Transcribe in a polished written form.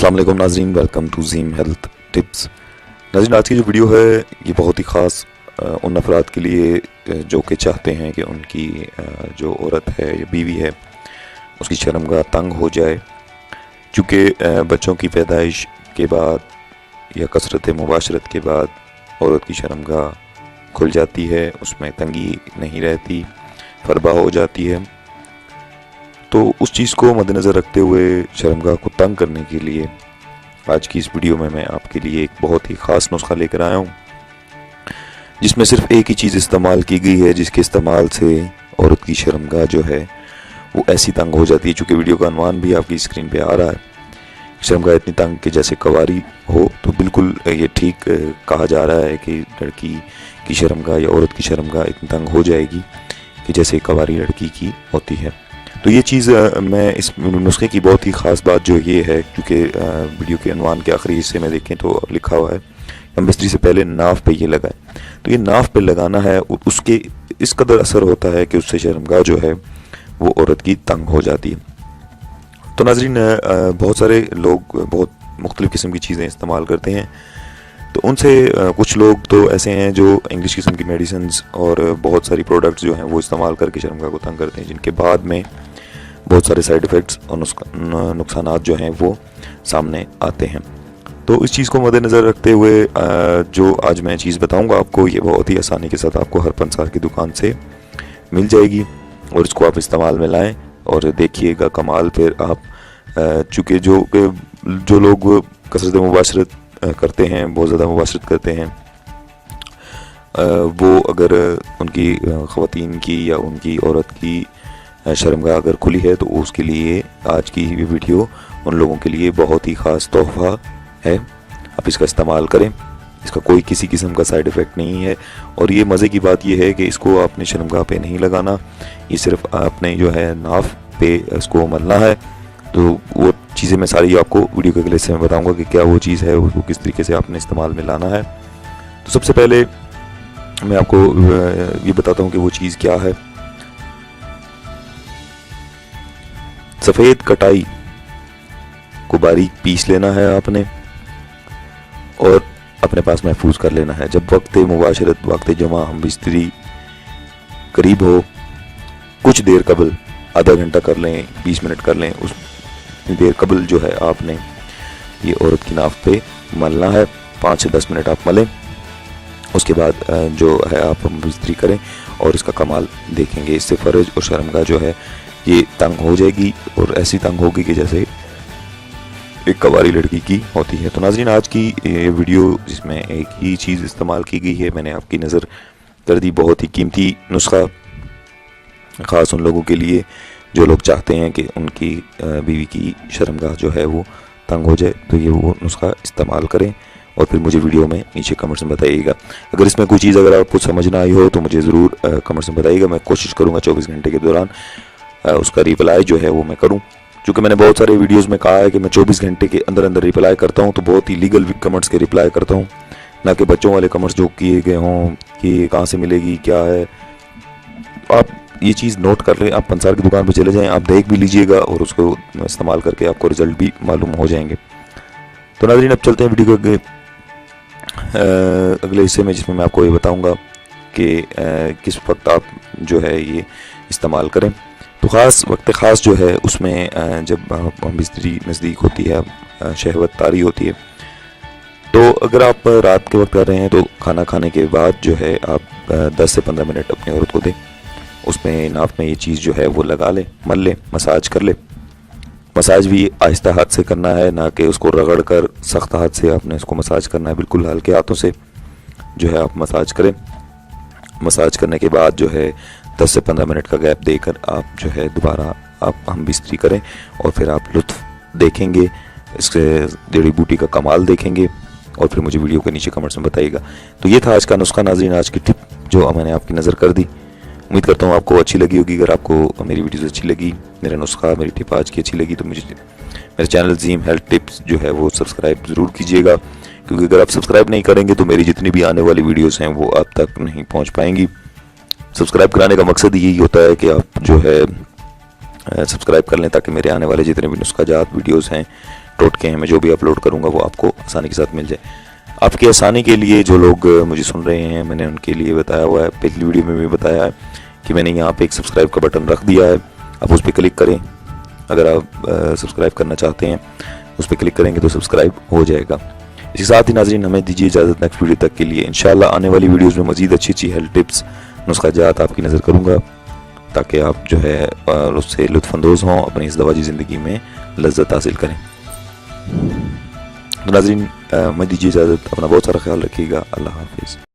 अस्सलाम वालेकुम नाज़रीन, वेलकम टू ज़ीम हेल्थ टिप्स। नाज़रीन, आज की जो वीडियो है ये बहुत ही ख़ास उन अफराद के लिए जो कि चाहते हैं कि उनकी जो औरत है या बीवी है उसकी शर्मगाह तंग हो जाए, चूँकि बच्चों की पैदाइश के बाद या कसरत मुबाशरत के बाद औरत की शर्मगाह खुल जाती है, उसमें तंगी नहीं रहती, फरबा हो जाती है। तो उस चीज़ को मद्देनज़र रखते हुए शर्मगाह को तंग करने के लिए आज की इस वीडियो में मैं आपके लिए एक बहुत ही ख़ास नुस्खा लेकर आया हूँ, जिसमें सिर्फ एक ही चीज़ इस्तेमाल की गई है, जिसके इस्तेमाल से औरत की शर्मगाह जो है वो ऐसी तंग हो जाती है। चूँकि वीडियो का अनवान भी आपकी स्क्रीन पे आ रहा है, शर्मगाह इतनी तंग कि जैसे कवारी हो, तो बिल्कुल ये ठीक कहा जा रहा है कि लड़की की शर्मगाह या औरत की शर्मगाह इतनी तंग हो जाएगी कि जैसे कवारी लड़की की होती है। तो ये चीज़ मैं इस नुस्खे की बहुत ही ख़ास बात जो ये है, क्योंकि वीडियो के अनवान के आखिरी हिस्से में देखें तो लिखा हुआ है हम बिस्तरी से पहले नाफ पे ये लगाएं। तो ये नाफ पे लगाना है, उसके इस कदर असर होता है कि उससे शर्मगाह जो है वो औरत की तंग हो जाती है। तो नाज़रीन, बहुत सारे लोग बहुत मुख्तलिफ़ किस्म की चीज़ें इस्तेमाल करते हैं, तो उनसे कुछ लोग तो ऐसे हैं जो इंग्लिश किस्म की मेडिसिन्स और बहुत सारी प्रोडक्ट्स जो हैं वो इस्तेमाल करके शर्मगाह को तंग करते हैं, जिनके बाद में बहुत सारे साइड इफ़ेक्ट्स और नुकसानात जो हैं वो सामने आते हैं। तो इस चीज़ को मद्देनज़र रखते हुए जो आज मैं चीज़ बताऊंगा आपको, ये बहुत ही आसानी के साथ आपको हर पंसार की दुकान से मिल जाएगी और इसको आप इस्तेमाल में लाएँ और देखिएगा कमाल। फिर आप चूँकि जो लोग कसरत मुबाशरत करते हैं, बहुत ज़्यादा मुबाशरत करते हैं, वो अगर उनकी ख़वातीन की या उनकी औरत की शर्मगाह अगर खुली है तो उसके लिए आज की ये वीडियो उन लोगों के लिए बहुत ही ख़ास तोहफ़ा है। आप इसका इस्तेमाल करें, इसका कोई किसी किस्म का साइड इफ़ेक्ट नहीं है। और ये मज़े की बात ये है कि इसको आपने शर्मगाह पे नहीं लगाना, ये सिर्फ आपने जो है नाफ पे इसको मलना है। तो वो चीज़ें मैं सारी आपको वीडियो के अगले हिस्से में बताऊंगा कि क्या वो चीज़ है, उसको किस तरीके से आपने इस्तेमाल में लाना है। तो सबसे पहले मैं आपको ये बताता हूँ कि वो चीज़ क्या है। सफ़ेद कटाई को बारीक पीस लेना है आपने और अपने पास महफूज कर लेना है। जब वक्त मुबाशरत, वक्त जमा हम बिस्तरी करीब हो, कुछ देर कबल, आधा घंटा कर लें, 20 मिनट कर लें, उस देर कबल जो है आपने ये औरत की नाफ पे मलना है। 5 से 10 मिनट आप मलें, उसके बाद जो है आप बिस्तरी करें और इसका कमाल देखेंगे। इससे फ़र्ज और शर्मगाह जो है ये तंग हो जाएगी और ऐसी तंग होगी कि जैसे एक कवारी लड़की की होती है। तो नाज़रीन, आज की ये वीडियो जिसमें एक ही चीज़ इस्तेमाल की गई है, मैंने आपकी नज़र कर दी बहुत ही कीमती नुस्खा, ख़ास उन लोगों के लिए जो लोग चाहते हैं कि उनकी बीवी की शर्मगाह जो है वो तंग हो जाए। तो ये वो नुस्खा इस्तेमाल करें और फिर मुझे वीडियो में नीचे कमेंट्स में बताइएगा। अगर इसमें कोई चीज़ अगर आपको समझ ना आई हो तो मुझे ज़रूर कमेंट्स में बताइएगा। मैं कोशिश करूँगा 24 घंटे के दौरान उसका रिप्लाई जो है वो मैं करूँ। चूँकि मैंने बहुत सारे वीडियोज़ में कहा है कि मैं 24 घंटे के अंदर अंदर रिप्लाई करता हूँ, तो बहुत ही लीगल कमेंट्स के रिप्लाई करता हूँ, ना कि बच्चों वाले कमेंट्स जो किए गए हों कि कहाँ से मिलेगी, क्या है। आप ये चीज़ नोट कर लें, आप पंसार की दुकान पे चले जाएं, आप देख भी लीजिएगा और उसको इस्तेमाल करके आपको रिज़ल्ट भी मालूम हो जाएंगे। तो नाज़रीन, अब चलते हैं वीडियो के अगले हिस्से में, जिसमें मैं आपको ये बताऊंगा कि किस वक्त आप जो है ये इस्तेमाल करें। तो ख़ास वक्त ख़ास जो है उसमें जब बिस्तरी नज़दीक होती है, शहवत तारी होती है, तो अगर आप रात के वक्त कर रहे हैं तो खाना खाने के बाद जो है आप 10 से 15 मिनट अपनी औरत को दें, उसमें नाफ में ये चीज़ जो है वो लगा लें, मल लें, मसाज कर लें। मसाज भी आहिस्ता हाथ से करना है, ना कि उसको रगड़ कर सख्त हाथ से आपने उसको मसाज करना है। बिल्कुल हल्के हाथों से जो है आप मसाज करें। मसाज करने के बाद जो है 10 से 15 मिनट का गैप देकर आप जो है दोबारा आप हम बिस्तरी करें और फिर आप लुत्फ़ देखेंगे, इसके जड़ी बूटी का कमाल देखेंगे और फिर मुझे वीडियो के नीचे कमेंट्स में बताइएगा। तो ये था आज का नुस्खा नाज़रीन, आज की टिप जो मैंने आपकी नज़र कर दी। उम्मीद करता हूँ आपको अच्छी लगी होगी। अगर आपको मेरी वीडियोज़ अच्छी लगी, मेरा नुस्खा, मेरी टिप आज की अच्छी लगी, तो मुझे मेरे चैनल ज़ीम हेल्थ टिप्स जो है वो सब्सक्राइब ज़रूर कीजिएगा, क्योंकि अगर आप सब्सक्राइब नहीं करेंगे तो मेरी जितनी भी आने वाली वीडियोज़ हैं वो आप तक नहीं पहुँच पाएंगी। सब्सक्राइब कराने का मकसद यही होता है कि आप जो है सब्सक्राइब कर लें, ताकि मेरे आने वाले जितने भी नुस्खा जात वीडियोज़ हैं ٹوٹکے ہیں، میں جو بھی اپلوڈ کروں گا وہ آپ کو آسانی کے ساتھ مل جائے۔ آپ کی آسانی کے لیے جو لوگ مجھے سن رہے ہیں، میں نے ان کے لیے بتایا ہوا ہے، پچھلی ویڈیو میں بھی بتایا ہے کہ میں نے یہاں پہ ایک سبسکرائب کا بٹن رکھ دیا ہے، آپ اس پہ کلک کریں۔ اگر آپ سبسکرائب کرنا چاہتے ہیں اس پہ کلک کریں گے تو سبسکرائب ہو جائے گا۔ اس کے ساتھ ہی ناظرین ہمیں دیجیے اجازت، نیکسٹ ویڈیو تک کے لیے انشاءاللہ آنے والی ویڈیوز میں مزید اچھی ہیلتھ ٹپس، نسخہ جات آپ کی نظر کروں گا، تاکہ آپ جو ہے اس سے لطف اندوز ہوں، اپنی اس دواجی زندگی میں لذت حاصل کریں۔ تو ناظرین میں دیجیے اجازت، اپنا بہت سارا خیال رکھیے گا، اللہ حافظ۔